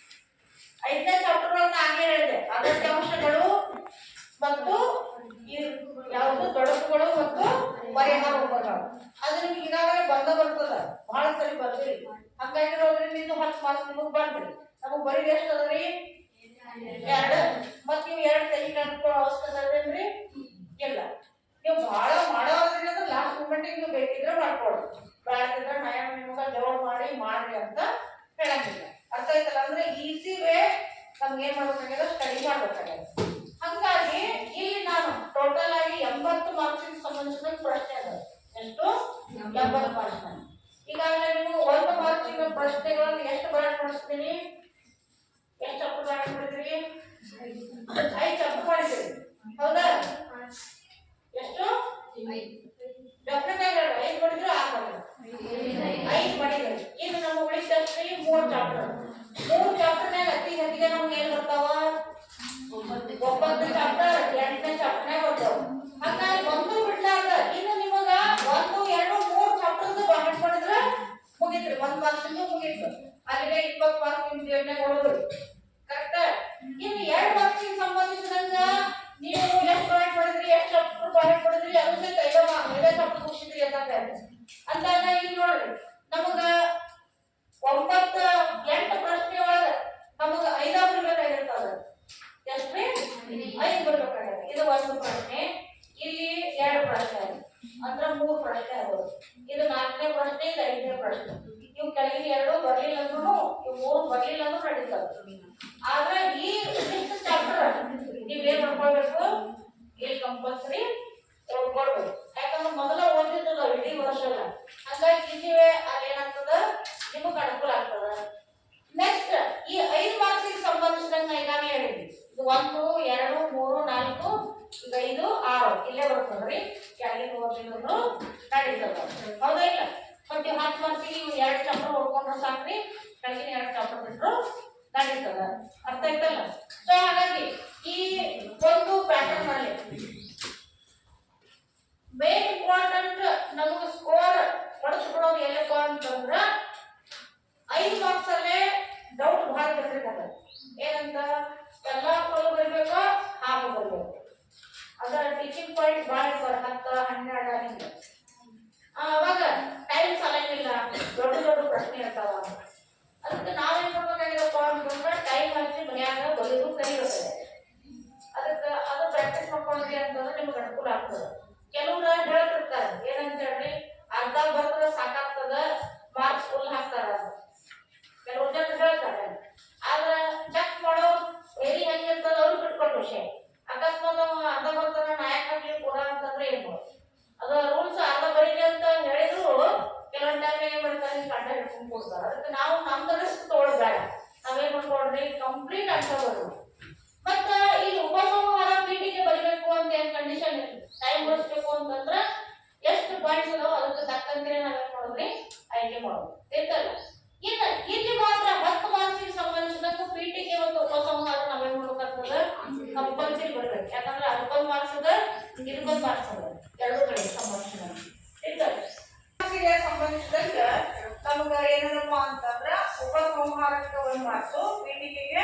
5ನೇ ಚಾಪ್ಟರ್ ಒಳಗೆ ಆಗಲೇ ಹೇಳಿದೆ, ಅಗತ್ಯಾಂಶಗಳು ಮತ್ತು ಯಾವುದು ತೊಡಕುಗಳು ಮತ್ತು ಪರಿಹಾರ ಉಪಗಳು. ಅದು ನಿಮ್ಗೆ ಈಗಾಗಲೇ ಬರ್ತದ, ಬಹಳ ಸರಿ ಬರ್ತೀರಿ. ಹಂಗಾಗಿರೋದ್ರಿಂದ ಇನ್ನು 10 ಮಾರ್ಕ್ಸ್ ನಿಮಗೆ ಬಂದ್ರಿ. ನಮಗೆ ಬರೀ ಎಷ್ಟು ಅದರಿ 2, ಮತ್ತು ನೀವು 2 ತೆಗಿ ಕಟ್ಕೊಳ್ಳೋ ಅವಶ್ಯಕತೆ ಅದೇನ್ರಿ ಇಲ್ಲ. ನೀವು ಬಹಳ ಮಾಡೋದ್ರಿಂದ ಲಾಸ್ಟ್ ಮೂಮೆಂಟಿಗೆ ನೀವು ಬೇಕಿದ್ರೆ ಮಾಡ್ಕೊಳ್ಳಿ, ಬೇಡದಿದ್ರೆ ನಯ ನಿಮಗೆ ಜೋಡ್ ಮಾಡ್ರಿ ಅಂತ ಹೇಳಂಗಿಲ್ಲ. ಅರ್ಥ ಆಯ್ತಲ್ಲ? ಅಂದ್ರೆ ಈಸಿ ವೇ ನಮ್ಗೆ ಏನ್ ಮಾಡ್ಬೇಕಾಗ್ಯದ, ಸ್ಟಡಿ ಮಾಡ್ಬೇಕಾಗ್ಯದ. ಹಂಗಾಗಿ ಇಲ್ಲಿ ನಾನು ಟೋಟಲ್ ಆಗಿ 80 ಮಾರ್ಕ್ಸಿಗೆ ಸಂಬಂಧಿಸಿದ ಪ್ರಶ್ನೆ ಅದ. ಎಷ್ಟು? 80 ಮಾರ್ಕ್ಸ್. ಈಗಾಗಲೇ ನೀವು 1 ಮಾರ್ಕ್ಸಿನ ಪ್ರಶ್ನೆಗಳನ್ನು ಎಷ್ಟು ಬರೆದು ಮಾಡಿಸ್ತೀನಿ, ಎಷ್ಟು ಚಪ್ಪ ಬರೆದು ಮಾಡಿದ್ರಿ? 5 ಚಪ್ಪ ಮಾಡಿದ್ರಿ, ಹೌದಾ? ಎಷ್ಟು? ಡೆಫಿನೆಟ್ ಆಗಿ 5 ಮಾಡಿದ್ರೆ 6 ಮಾಡಿದ್ರಿ, 5 ಮಾಡಿದ್ರಿ. ಇನ್ನು ನಮ್ಮ ಉಳಿದಷ್ಟು 3 ಚಾಪ್ಟರ್. 3 ಚಾಪ್ಟರ್ನಾಗ ಅತಿ ಹೆಚ್ಚಿಗೆ ನಮ್ಗೆ ಏನ್ ಬರ್ತಾವ? 9 ಚಾಪ್ಟರ್, 8ನೇ ಚಾಪ್ಟರ್ನಾಗ ಬರ್ತಾವ. ಹಂಗಾಗಿ ಒಂದು ಬಿಡ್ಲಾರ್ದ ಇನ್ನು ನಿಮಗ 1, 2, 3 ಚಾಪ್ಟರ್ದು ಬಾಹೆಟ್ ಮಾಡಿದ್ರೆ ಮುಗಿತ್ರಿ, 1 ಮಾರ್ಕ್ಸ್ ಮುಗೀತು. ಅಲ್ಲಿಗೆ 20 ಮಾರ್ಕ್ಸ್ ನಿಮ್ದು ಯೋಜನೆಗೆ ಹೋದ್ರು. ಕರೆಕ್ಟ್? ಇನ್ನು 2 ಮಾರ್ಕ್ಸಿಗೆ ಸಂಬಂಧಿಸಿದಂಗ ನೀವು ಎಷ್ಟು ಬಾಹೆಟ್ ಮಾಡಿದ್ರಿ, ಎಷ್ಟು ಚಾಪ್ಟರ್ ಬಾಹೆಟ್ ಮಾಡಿದ್ರಿ, ಅದು ಸಹಿತ 5 ಚಾಪ್ಟರ್ ಮುಗಿಸಿದ್ರಿ ಅಂತ ಅಂದಾಗ ಈಗ ನೋಡ್ರಿ, ನಮಗ 8 ಪ್ರಶ್ನೆ ಒಳಗ ನಮಗ 5 ಬರ್ಬೇಕಾಗಿರ್ತದ. ಎಷ್ಟ್ರಿ? 5 ಬರ್ಬೇಕಾಗತ್ತೆ. ಇದು 1 ಪ್ರಶ್ನೆ, ಇಲ್ಲಿ 2 ಪ್ರಶ್ನೆ, ಅಂದ್ರೆ 3 ಪ್ರಶ್ನೆ ಆಗೋದು. ಇದು 4ನೇ ಪ್ರಶ್ನೆ, ಇದು 5ನೇ ಪ್ರಶ್ನೆ. ಇವು ಕೆಳಗಿನ 2 ಬರ್ಲಿಲ್ಲ ಅಂದ್ರೂ, ಇವು 3 ಬರ್ಲಿಲ್ಲ ಅಂದ್ರೂ ನಡೀತದೆ. ಆದ್ರೆ ಈ ಇಷ್ಟು ಚಾಪ್ಟರ್ ನೀವೇನ್ ಮಾಡ್ಕೊಳ್ಬೇಕು, ಇಲ್ಲಿ ಕಂಪಲ್ಸರಿ ಓದ್ಕೊಳ್ಬೇಕು. ಯಾಕಂದ್ರೆ ಮೊದಲ ಓದಿದ್ದಲ್ಲ ಇಡೀ ವರ್ಷ ಅಲ್ಲ. ಹಂಗಾಗಿ ಇಲ್ಲಿವೇ ಅಲ್ಲಿ ಏನಾಗ್ತದ, ನಿಮಗೆ ಅನುಕೂಲ ಆಗ್ತದ. ನೆಕ್ಸ್ಟ್ ಈ 5 ಮಾರ್ಕ್ಸಿಗೆ ಸಂಬಂಧಿಸಿದಂಗ ಈಗಾಗಲೇ ಹೇಳಿದ್ವಿ. ಇದು 1, 2, 3, 4, ಈಗ 5, 6 ಇಲ್ಲೇ ಬರ್ತದ್ರಿ. ಕೆಳಗಿನ ಓದಿದ್ರು ನಡೀತದ, ಹೌದಾ ಇಲ್ಲ? ಬಟ್ 10 ಮಾರ್ಕ್ಸಿಗೆ 2 ಚಾಪ್ಟರ್ ಓದ್ಕೊಂಡ್ರೆ ಸಾಕ್ರಿ, ಕೆಳಗಿನ 2 ಚಾಪ್ಟರ್ ಬಿಟ್ರು ನಡೀತದ. ಅರ್ಥ ಆಯ್ತಲ್ಲ? ಸೊ ಹಾಗಾಗಿ ಈ ಒಂದು ಪ್ಯಾಟರ್ನ್ ಅಲ್ಲಿ ಮೇನ್ ಇಂಪಾರ್ಟೆಂಟ್ ನಮಗೆ ಸ್ಕೋರ್ ಹೊಡೆಸ್ಬಿಡೋದು ಎಲ್ಲಪ್ಪ ಅಂತಂದ್ರ 5 ಮಾರ್ಕ್ಸ್ ಅಲ್ಲೇ ಡೌಟ್ ಭಾಳ ಬರ್ತಿರ್ತದೆ. ಏನಂತ ಎಲ್ಲಾ ಫುಲ್ ಬರಿಬೇಕು, ಹಾಫ್ ಬರಿಬೇಕು. ಅದರ ಟೀಚಿಂಗ್ ಪಾಯಿಂಟ್ ಭಾಳ ಇರ್ತಾರೆ, 10, 12 ಹಿಂಗೆ. ಅವಾಗ ಟೈಮ್ ಸಾಲಂಗಿಲ್ಲ, ದೊಡ್ಡ ದೊಡ್ಡ ಪ್ರಶ್ನೆ ಇರ್ತಾವ. ಅದಕ್ಕೆ ನಾವೇನ್ ಮಾಡ್ಬೇಕಾಗಿರಪ್ಪ ಅಂತಂದ್ರೆ ಟೈಮ್ ಹಚ್ಚಿ ಮನ್ಯಾಗ ಬರೆಯೋದು ಕಲಿಬೇಕು. ಅದಕ್ಕೆ ಅದು ಪ್ರಾಕ್ಟೀಸ್ ಮಾಡ್ಕೊಂಡ್ರಿ ಅಂತಂದ್ರೆ ನಿಮ್ಗೆ ಅನುಕೂಲ ಆಗ್ತದೆ. ಕೆಲವ್ರು ಹೇಳ್ತಿರ್ತಾರೆ ಏನಂತ ಹೇಳ್ರಿ, ಅರ್ಧ ಬರ್ತದ ಸಾಕಾಗ್ತದ, ಮಾರ್ಕ್ಸ್ ಫುಲ್ ಹಾಕ್ತಾರ. ಕೆಲವ್ರು ಜನ ಹೇಳ್ತಾರೆ, ಆದ್ರೆ ಚೆಕ್ ಮಾಡೋ ಏರಿ ಹೆಂಗಿರ್ತದ ಅವ್ರಿಗೆ ಬಿಟ್ಕೊಟ್ಟು ವಿಷಯ. ಅಕಸ್ಮಾತ್ ಅರ್ಧ ಬರ್ತದ ನಾಯಕ ಹಾಕ್ಲಿ ಪೂರ ಅಂತಂದ್ರೆ ಏನ್ ಮಾಡೋದು? ಅದು ರೂಲ್ಸ್ ಅರ್ಧ ಬರೀಲಿ ಅಂತ ಹೇಳಿದ್ರು ಕೆಲವೊಂದು ಟೈಮ್ ಏನ್ ಮಾಡ್ತಾರೆ, ಕಂಡ ಹಿಡ್ಕೊಂಡು ಕೊಡ್ತಾರೆ. ಅದಕ್ಕೆ ನಾವು ನಮ್ದು ರಿಸ್ಕ್ ತಗೊಳ್ಬೇಡ, ನಾವೇನ್ ಮಾಡ್ಕೊಡ್ರಿ ಕಂಪ್ಲೀಟ್ ಆನ್ಸರ್ ಬರೋದು. ಮತ್ತ ಈ ಉಪಸಂಹಾರ ಪೀಠಿಗೆ ಬರೀಬೇಕು ಅಂತ ಏನ್ ಕಂಡೀಷನ್ ಟೈಮ್ ಉಳಿಸ್ಬೇಕು ಅಂತಂದ್ರೆ ಎಷ್ಟು ಪಾಯಿಂಟ್ಸ್ ಅದಾವ ಅದಕ್ಕೆ ತಕ್ಕಂತೆ ನಾವೇನ್ ಮಾಡೋದ್ರಿ ಆಯ್ಕೆ ಮಾಡೋದು ಇರ್ತಲ್ಲ. ಇನ್ನು ಇಲ್ಲಿ ಮಾತ್ರ 10 ಮಾರ್ಕ್ಸಿಗೆ ಸಂಬಂಧಿಸಿದಂಗ ಪೀಠಿಗೆ ಒಂದು ಉಪಸಂಹಾರ ನಾವೇನ್ ಮಾಡ್ಬೇಕಾಗ್ತದ, ಕಂಪಲ್ಸರಿ ಬರ್ಬೇಕು. ಯಾಕಂದ್ರೆ ಅದಕ್ಕೊಂದು ಮಾರ್ಕ್ಸ್ ಅದ, ಇದಕ್ಕೊಂದು ಮಾರ್ಕ್ಸ್ ಅದ, ಎರಡು ಕಡೆ ಸಂಬಂಧಿಸಿದಂಗ ಇರ್ತದೆ. ಸಂಬಂಧಿಸಿದಂಗ ನಮ್ಗ ಏನಪ್ಪ ಅಂತಂದ್ರ ಉಪಸಂಹಾರಕ್ಕೆ 1 ಮಾರ್ಕ್ಸು, ಪೀಠಿಕೆಗೆ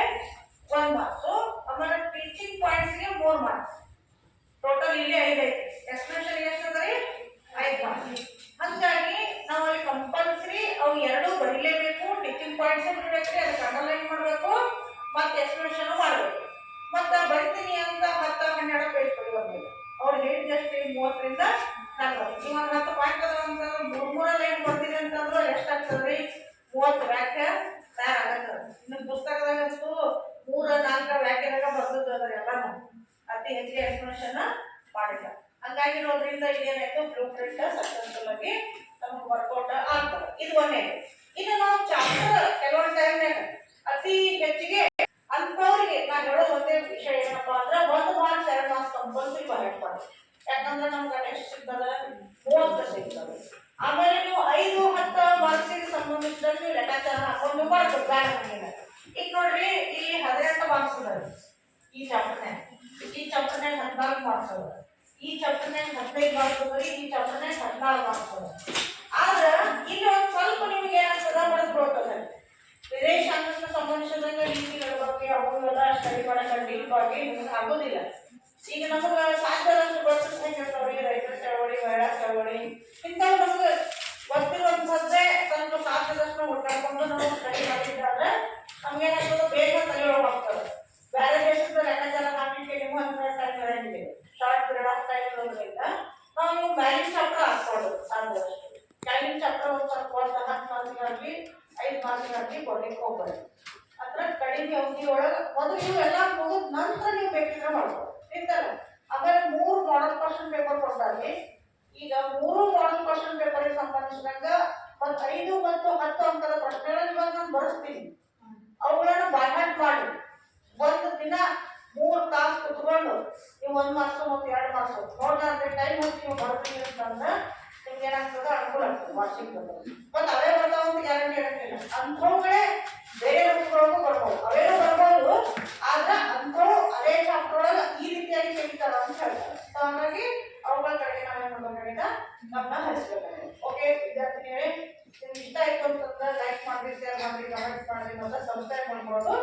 1 ಮಾರ್ಕ್ಸು, ಆಮೇಲೆ ಟೀಚಿಂಗ್ ಪಾಯಿಂಟ್ಸ್ಗೆ 3 ಮಾರ್ಕ್ಸ್. ಟೋಟಲ್ ಇಲ್ಲಿ 5 ಐತಿ. ಎಕ್ಸ್ಪ್ರೆಷನ್ ಎಷ್ಟು ಅದ ರೀ? 5 ಮಾರ್ಕ್ಸ್. ಹಂಗಾಗಿ ನಾವು ಅಲ್ಲಿ ಕಂಪಲ್ಸರಿ ಅವು 2 ಬರೀಲೇಬೇಕು. ಟೀಚಿಂಗ್ ಪಾಯಿಂಟ್ಸ್ ಬರೀಬೇಕ್ರಿ, ಅದಕ್ಕೆ ಅಂಡರ್ಲೈನ್ ಮಾಡಬೇಕು. ಮತ್ತು ಮತ್ತೆ ಎಕ್ಸ್ಪ್ಲನೇಷನ್ ಮಾಡಬೇಕು. ಮತ್ತೆ ಬರಿತೀನಿ ಅಂತ 10-12 ಪೇಜ್ ಬರೆಯೋದಿಲ್ಲ. ಅವ್ರು ಹೇಳಿದಷ್ಟು 30ರಿಂದ 40. ಇವಾಗ 10 ಪಾಯಿಂಟ್ ಅದಾವ ಅಂತಂದ್ರೆ 3 ಲೈನ್ ಬರ್ತೀನಿ ಅಂತಂದ್ರೆ ಎಷ್ಟಾಗ್ತದ್ರಿ? 30 ವಾಕ್ಯ ತಯಾರಾಗತ್ತದ. ಇನ್ನು ಪುಸ್ತಕದಾಗಂತೂ 3-4 ವಾಕ್ಯದಾಗ ಬರ್ದದ ಎಲ್ಲಾನು ಅತಿ ಹೆಚ್ಚಿಗೆ ಎಕ್ಸ್ಪ್ಲನೇಷನ್ ಮಾಡಿಲ್ಲ. ಹಂಗಾಗಿರೋದ್ರಿಂದ ಇದೇನಾಯ್ತು, ಬ್ಲೂ ಪ್ರಿಂಟ್ ಸಕ್ಸಸ್ಫುಲ್ ಆಗಿ ನಮಗೆ ವರ್ಕೌಟ್ ಆಗ್ತದೆ. ಇದು ಒಂದೇ. ಇನ್ನು ನಾವು ಚಾಪ್ಟರ್ ಕೆಲವೊಂದು ಟೈಮ್ನಾಗ ಅತಿ ಹೆಚ್ಚಿಗೆ ಅಂಥವ್ರಿಗೆ ನಾನು ಹೇಳೋ ಒಂದೇ ವಿಷಯ ಏನಪ್ಪಾ ಅಂದ್ರೆ 1 ಮಾರ್ಕ್ಸ್ 2 ಮಾರ್ಕ್ಸ್ ಕಂಪಲ್ಸರಿ ಬರೆಯಕ್ ಮಾಡಿ. ಯಾಕಂದ್ರೆ ನಮ್ಗೆ ಎಷ್ಟು ಸಿಗ್ತದೆ? 30 ಸಿಗ್ತದೆ. ಆಮೇಲೆ ನೀವು 5-10 ಮಾರ್ಕ್ಸಿಗೆ ಸಂಬಂಧಿಸಿದಂಗೆ ನೀವು ಲೆಕ್ಕಾಚಾರ ಹಾಕೊಂಡು ಮಾಡ್ಬೋದು ಬೇಡ ಮನೆಯಿಂದ. ಈಗ ನೋಡ್ರಿ, ಇಲ್ಲಿ 18 ಮಾರ್ಕ್ಸ್ ಅದಾವೆ ಈ ಚಾಪ್ಟರ್ನಾಗ. ಈ ಚಾಪ್ಟರ್ನಾಗ 14 ಮಾರ್ಕ್ಸ್ ಅದ. ಈ ಚಾಪ್ಟರ್ನಾಗ 15 ಮಾರ್ಕ್ಸ್ ಅದ. ಈ ಚಾಪ್ಟರ್ನಾಗ 14 ಮಾರ್ಕ್ಸ್ ಅದ. ಆದ್ರೆ ಇಲ್ಲಿ ಒಂದು ಸ್ವಲ್ಪ ನಿಮ್ಗೆ ಏನಾಗ್ತದ ಬರೆದ್ಬಿಡ್ತದೆ. ವಿದೇಶಾಂಗಕ್ಕೆ ಸಂಬಂಧಿಸಿದಂಗ ನೀತಿಗಳ ಬಗ್ಗೆ ಅವೆಲ್ಲ ಸ್ಟಡಿ ಮಾಡಕ್ಕೆ ಡೀಪ್ ಆಗಿ ನಿಮ್ಗೆ ಆಗೋದಿಲ್ಲ. ಈಗ ನಮಗೆ ಸಾಧ್ಯದಷ್ಟು ಬರ್ತದೆ ಹೆಂಗಿರ್ತಾವ್ರಿ, ರೈತರ ಚಳವಳಿ, ಮಹಿಳಾ ಚಳವಳಿ ಇಂಥವು ನಮ್ಗೆ ಗೊತ್ತಿರುವಂಥದ್ದೇ ಸ್ವಲ್ಪ ಸಾಧ್ಯದಷ್ಟು ಹುಡ್ಕಾಡ್ಕೊಂಡು ನಾವು ಸ್ಟಡಿ ಮಾಡಿದ್ದಾದ್ರೆ ನಮ್ಗೇನಾಗ್ತದೆ, ಬೇಗ ತಲೆಯೊಳಗೆ ಹೋಗ್ತದೆ. ಬೇರೆ ದೇಶದ ಲೆಕ್ಕಾಚಾರ ಹಾಕಲಿಕ್ಕೆ ನಿಮ್ಮ ಹತ್ರ ಟೈಮ್ ಇರಂಗಿಲ್ಲ. ಶಾರ್ಟ್ ಪೀರಿಯಡ್ ಆಫ್ ಟೈಮ್ ಇರೋದ್ರಿಂದ ನಾವು ಮ್ಯಾಲಿನ ಚಾಪ್ಟರ್ ಹಾಕ್ಬೋದು. ಸಾಧ್ಯದಷ್ಟು ಕೆಳಗಿನ ಚಾಪ್ಟರ್ ಒಂದು ಸ್ವಲ್ಪ 10 ಮಾರ್ಕ್ಸಿಗಾಗಲಿ 5 ಮಾರ್ಕ್ಸಿಗಾಗಲಿ ಕೊಡ್ಲಿಕ್ಕೆ ಹೋಗ್ಬಾರ್ದು. ಅಂದ್ರೆ ಕಡಿಮೆ ಅವಧಿ ಒಳಗೆ ಮೊದಲು ನೀವು ಎಲ್ಲ ಮುಗಿದ ನಂತರ ನೀವು ಬೇಕಿದ್ರೆ ಮಾಡ್ಬೋದು ಇರ್ತಲ್ಲ. ಆಮೇಲೆ 3 ಮಾಡಲ್ ಕ್ವಶನ್ ಪೇಪರ್ ಕೊಡ್ತಾರೆ. ಈಗ 3 ಮಾಡಲ್ ಕ್ವಶನ್ ಪೇಪರ್ಗೆ ಸಂಬಂಧಿಸಿದಂಗ ಒಂದು 5 ಮತ್ತು 10 ಅಂಕದ ಪ್ರಶ್ನೆಗಳನ್ನ ಇವಾಗ ನಾನು ಬರೆಸ್ತೀನಿ. ಅವುಗಳನ್ನ ಬಾಯ್ಹಾಟ್ ಮಾಡಿ ಒಂದು ದಿನ 3 ತಾಸು ಕುತ್ಕೊಂಡು ನೀವು 1 ಮಾರ್ಕ್ಸ್ ಮತ್ತು 2 ಮಾರ್ಕ್ಸ್ ನೋಡ್ಲಾರ್ದೆ ಟೈಮ್ ಹೊತ್ತು ನೀವು ಬರ್ತೀನಿ ಅಂತಂದ್ರೆ ನಿಮ್ಗೆ ಏನಾಗ್ತದೆ, ಅನುಕೂಲ ಆಗ್ತದೆ ವಾರ್ಷಿಕ. ಮತ್ತು ಅವೇ ಬರ್ತಾವ ಅಂತ ಗ್ಯಾರಂಟಿ ಇರಂಗಿಲ್ಲ. ಅಂಥವುಗಳೇ ಬೇರೆ ವಸ್ತುಗಳಿಗೂ ಬರ್ಬೋದು, ಅವೇನೋ ಬರ್ಬೋದು. ಆದ್ರೆ ಅಂಥವು ಅದೇ ಚಾಪ್ಟರ್ ಒಳಗೆ ಈ ರೀತಿಯಾಗಿ ತೆಗಿತಾರ ಅಂತ ಹೇಳ್ತಾರೆ. ಸೊ ಹಾಗಾಗಿ ಅವುಗಳ ಕಡೆಗೆ ನಾವೇನು ಮಾಡಬೇಕಾಗಿದೆ, ಗಮನ ಹರಿಸಬೇಕಾಗಿದೆ. ಓಕೆ ವಿದ್ಯಾರ್ಥಿನಿಯರೇ, ನಿಮ್ಗೆ ಇಷ್ಟ ಆಯ್ತು ಅಂತಂದ್ರೆ ಲೈಕ್ ಮಾಡಿ, ಶೇರ್ ಮಾಡಿ, ಕಮೆಂಟ್ ಮಾಡಿ, ಮತ್ತೆ ಸಬ್ಸ್ಕ್ರೈಬ್ ಮಾಡ್ಬೋದು.